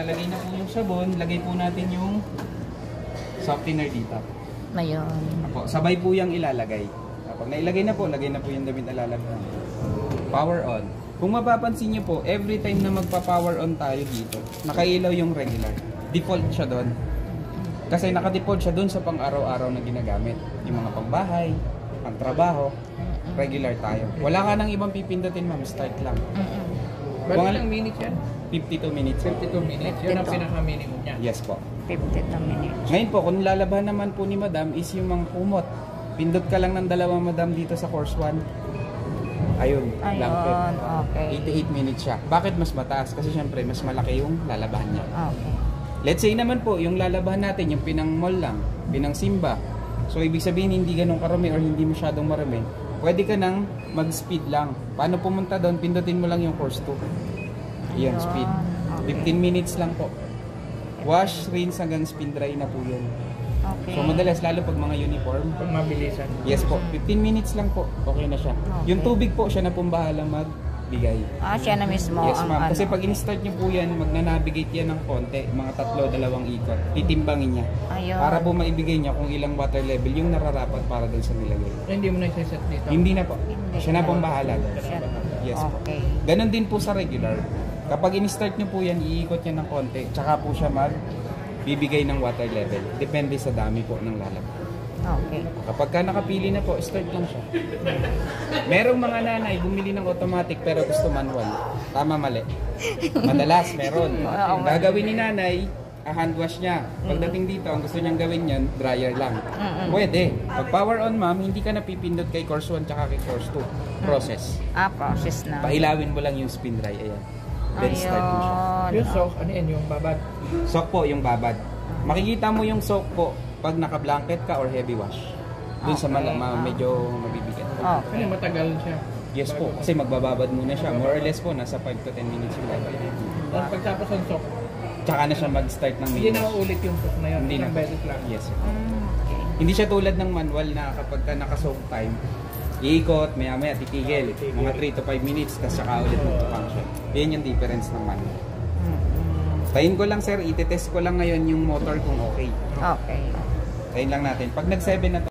nalagay na po yung sabon, lagay po natin yung softener dito. Ayun. Apo, sabay po yung ilalagay. Pag nailagay na po, lagay na po yung damit na lalagyan. Power on. Kung mapapansin niyo po, every time na magpa-power on tayo dito, nakailaw yung regular. Default siya doon. Kasi naka-default siya doon sa pang-araw-araw na ginagamit. Yung mga pangbahay, pang-trabaho, regular tayo. Wala ka nang ibang pipindutin, ma'am. Start lang. Bakit ilang minutes yan? 52 minutes. 52 minutes. Yun ang pinaka-minimum niya. Yes po. 52 minutes. Ngayon po, kung lalaban naman po ni madam is yung mga kumot. Pindot ka lang ng dalawang madam dito sa course 1. Ayun, blanket. Okay. 88 minutes siya. Bakit mas mataas? Kasi syempre, mas malaki yung lalabahan niya. Okay. Let's say naman po, yung lalabahan natin, yung pinang mall lang, pinang simba. So, ibig sabihin, hindi ganun karami or hindi masyadong marami. Pwede ka nang mag-speed lang. Paano pumunta doon? Pindutin mo lang yung course 2. Yan, speed. 15 minutes lang po. Wash, rinse hanggang spin dry na po yun. Okay. So, madalas, lalo pag mga uniform. Pag mabilisan. Yes po, 15 minutes lang po. Okay na siya. Okay. Yung tubig po, siya na pong bahala magbigay. Siya na mismo Yes, ang ma'am. Kasi ano. pag in-start niyo po yan, magnanavigate yan ng konti, mga 3-2 ikot. Titimbangin niya. Ayun. Para po maibigay niya kung ilang water level yung nararapat para dun sa nilagay. Hindi mo na isa-set dito. Hindi na po. Hindi. Siya na pong bahala. Siya. Yes po. Okay. Ganon din po sa regular. Kapag in-start niyo po yan, iikot niya ng konti. Tsaka po siya magbibigay ng water level. Depende sa dami po ng lalabas. Okay. Kapag ka nakapili na po, start lang siya. Merong mga nanay bumili ng automatic pero gusto manual. Tama, mali. Madalas meron. Ang gagawin ni nanay, hand wash niya. Pagdating dito, ang gusto niyang gawin yan, dryer lang. Pwede. Pag power on, ma'am, hindi ka napipindot kay course 1 tsaka kay course 2. Process. Process na. Pailawin mo lang yung spin dry. Ayan. Then start mo siya. Yung soak, ano yan? Yung babad. Soak po yung babad. Makikita mo yung soak po pag naka-blanket ka or heavy wash. Doon sa medyo mabibigat. Okay. Ano, matagal siya. Yes po, kasi magbababad muna siya. More or less po, nasa 5 to 10 minutes yung babad. Tapos pagtapos ng soak, Tsaka na siya mag-start ng hindi main na wash. uulit yung soak na yun. Hindi na. Isang beses lang. Yes sir. Okay. Hindi siya tulad ng manual na kapag ka naka-soak time, iikot, maya-maya titigil. Mga 3 to 5 minutes, tapos saka ulit mag-function. Yan yung difference ng manual. Tayin ko lang sir, itetest ko lang ngayon yung motor kung okay. Okay. Tayin lang natin. Pag nag-7 na